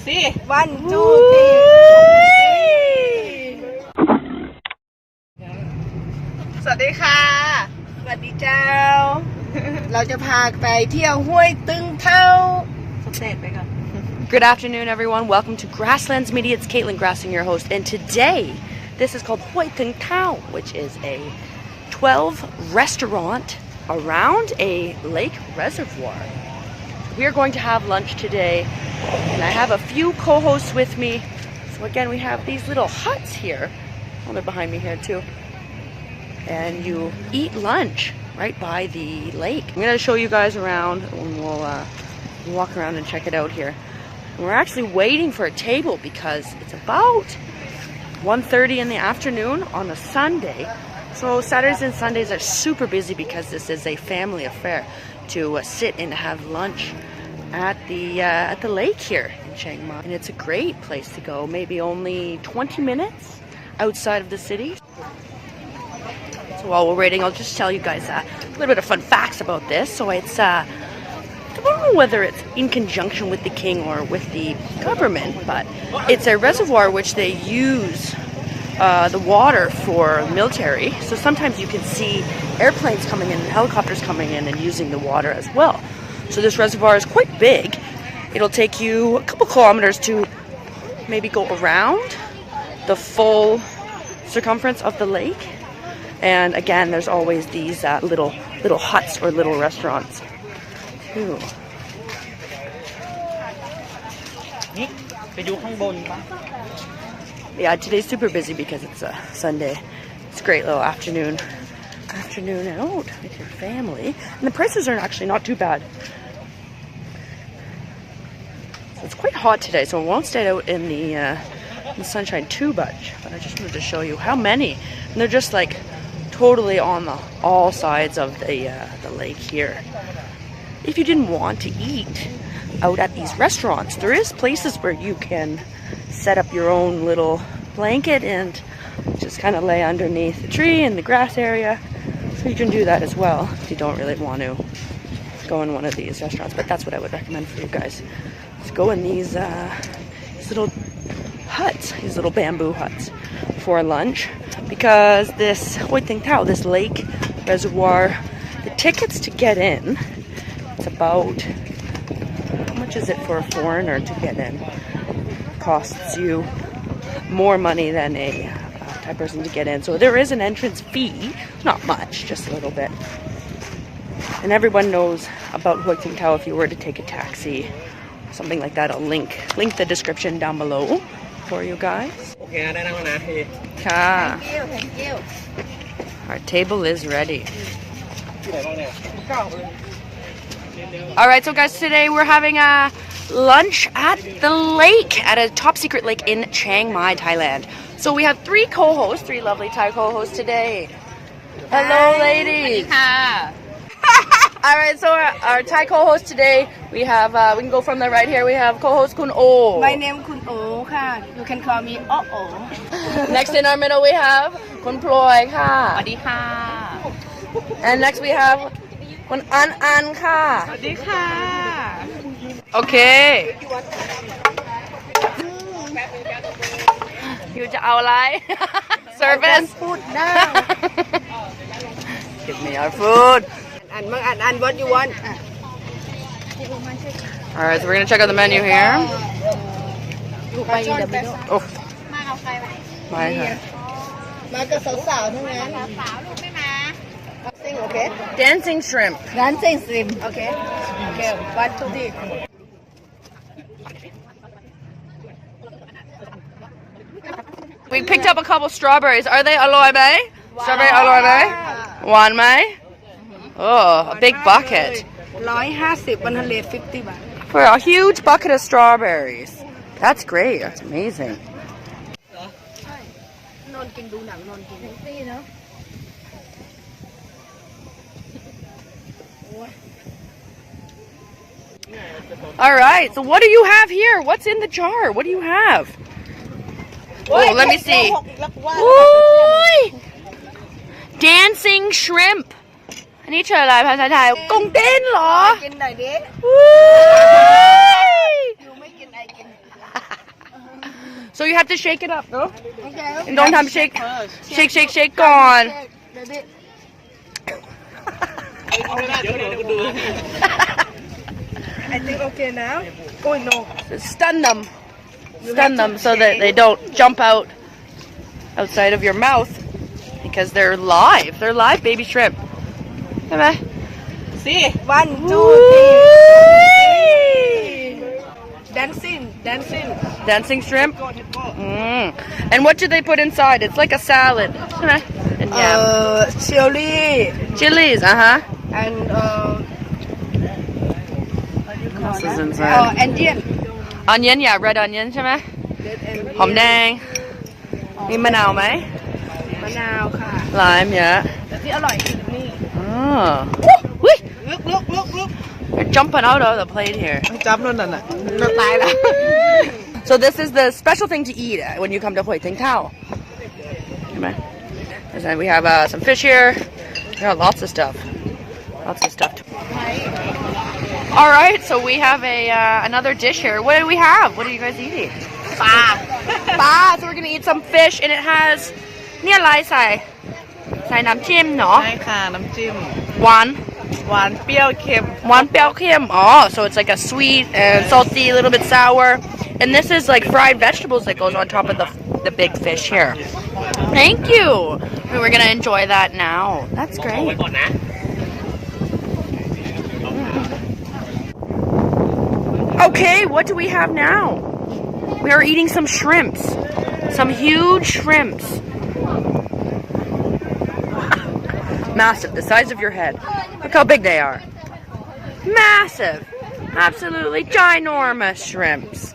See, 1, 2, 3 สวัสดีค่ะสวัสดีเจ้าเราจะพาไปเที่ยวห้วยตึงเท่าสเตทไปก่อน Good afternoon, everyone. Welcome to Grasslands Media. It's Caitlin Grassing, your host. And today, this is called Huay Tung Tao, which is a 12 restaurant around a lake reservoir. We are going to have lunch today, and I have a few co-hosts with me. So again, we have these little huts here. Oh, they're behind me here too. And you eat lunch right by the lake. I'm going to show you guys around, and we'll walk around and check it out here. We're actually waiting for a table because it's about 1:30 in the afternoon on a Sunday. So Saturdays and Sundays are super busy because this is a family affair to sit and have lunch at the lake here in Chiang Mai. And it's a great place to go, maybe only 20 minutes outside of the city. So while we're waiting, I'll just tell you guys a little bit of fun facts about this. So it's I don't know whether it's in conjunction with the king or with the government, but it's a reservoir which they use the water for military. So sometimes you can see airplanes coming in and helicopters coming in and using the water as well. So this reservoir is quite big. It'll take you a couple kilometers to maybe go around the full circumference of the lake. And again, there's always these little huts or little restaurants. Ooh. Yeah, today's super busy because it's a Sunday. It's a great little afternoon out with your family. And the prices are actually not too bad. So it's quite hot today, so I won't stay out in the sunshine too much. But I just wanted to show you how many. And they're just like totally on all sides of the lake here. If you didn't want to eat out at these restaurants, there is places where you can set up your own little blanket and just kind of lay underneath the tree in the grass area. So you can do that as well if you don't really want to go in one of these restaurants. But that's what I would recommend for you guys. Just go in these little huts, these little bamboo huts for lunch. Because this Huay Tung Tao, this lake reservoir, the tickets to get in, it's about, how much is it for a foreigner to get in? It costs you more money than a Thai person to get in. So there is an entrance fee, not much, just a little bit. And everyone knows about Huay Tung Tao if you were to take a taxi, something like that. I'll link the description down below for you guys. Thank you. Our table is ready. Alright, so guys, today we're having a lunch at the lake, at a top secret lake in Chiang Mai, Thailand. So we have three lovely Thai co-hosts today. Hello, ladies. Alright, so our Thai co-host today, we have, we can go from the right here, we have co-host Kun O. My name is Kun O ค่ะ You can call me O. Next in our middle we have Kun Ploy ค่ะ สวัสดีค่ะ And next we have Kun An ค่ะ สวัสดีค่ะ Okay อยู่จะเอาอะไร Service Food now Give me our food and what you want Alright, so we're gonna check out the menu here. Oh. มาค่ะ มากับสาวๆทั้งนั้นDancing okay Dancing shrimp. Dancing shrimp okay 1 2 3 We picked up a couple strawberries. Are they อร่อยไหม Strawberry อร่อยไหม หวานไหม Oh, a big bucket. 150 150 บาท For a huge bucket of strawberries. That's great. That's amazing. นอนกินดูหนังนอนกินซี่เนาะ All right. So what do you have here? What's in the jar? What do you have? Oh, let me see. Ooh, dancing shrimp. อันนี้ชื่ออะไรภาษาไทยกุ้งเต้นเหรอ กินหน่อยดิ อุ้ย อยู่ไม่กินไอกิน So you have to shake it up, no? Okay. And don't have shake. Shake ก่อน I think okay now. Oh no. Stun them so that they don't jump out outside of your mouth because they're live. They're live baby shrimp. ใช่ไหม See, 1, 2, 3. Dancing shrimp. And what do they put inside? It's like a salad. ใช่ไหม And yam. Chilies. And What is inside? Onion, yeah, red onion ใช่ไหม หอมแดง มีมะนาวไหม มะนาวค่ะ Lime, yeah. แต่ที่อร่อยคือนี่ Oh. Whee! Look. You're jumping out of the plate here. จับนั่นน่ะจะตายแล้ว So this is the special thing to eat when you come to Huay Tung Tao. And then we have some fish here. We got lots of stuff. All right, so we have another dish here. What do we have? What are you guys eating? ปลา So we're gonna eat some fish, and it has เนี่ยอะไรใส่น้ำจิ้มเนาะ ใช่ค่ะน้ำจิ้ม หวาน หวานเปรี้ยวเค็ม One ppyeo kim. Oh, so it's like a sweet and salty, a little bit sour. And this is like fried vegetables that goes on top of the big fish here. Thank you. We're going to enjoy that now. That's great. Okay, what do we have now? We are eating some shrimps. Some huge shrimps. Massive, the size of your head. Look how big they are. Massive. Absolutely ginormous shrimps.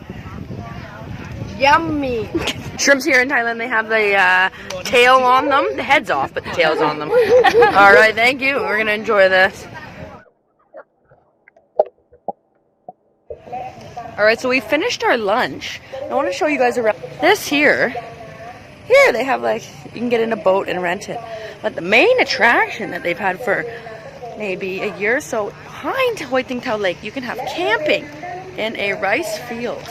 Yummy. Shrimps here in Thailand, they have the tail on them. The head's off, but the tail's on them. All right, thank you. We're going to enjoy this. All right, so we finished our lunch. I want to show you guys around. This here, they have like, you can get in a boat and rent it. But the main attraction that they've had for maybe a year or so behind Huay Tung Tao Lake, you can have camping in a rice field.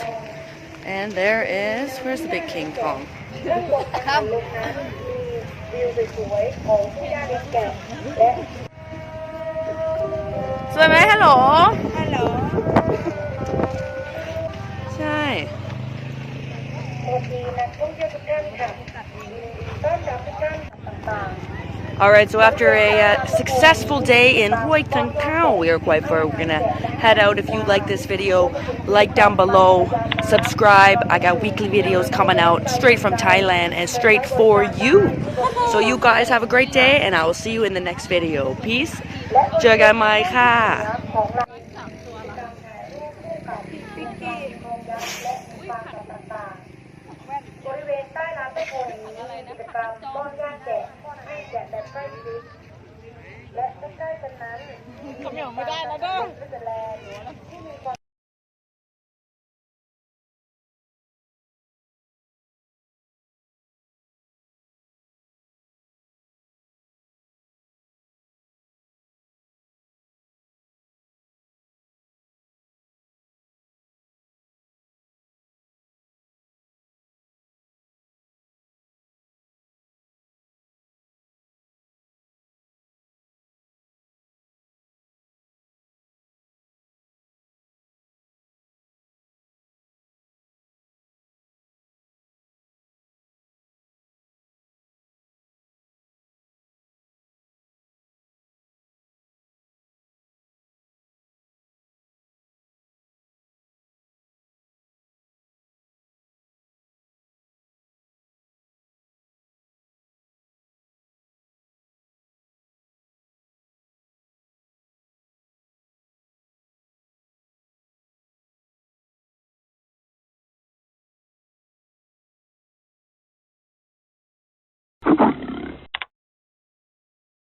And there is, where's the big king Kong? So, hello. Hello. ใช่ Alright, so after a successful day in Huay Tung Tao, we are quite far. We're gonna head out. If you like this video, like down below, subscribe. I got weekly videos coming out straight from Thailand and straight for you. So you guys have a great day, and I will see you in the next video. Peace. เจอกันใหม่ค่ะ บริเวณใต้น้ำตะโกนนี้มีกิจกรรมต้อนย่างแกะให้แกะแบบใกล้ชิดและใกล้ๆกันนั้นก็ไม่ได้แล้วเด้อ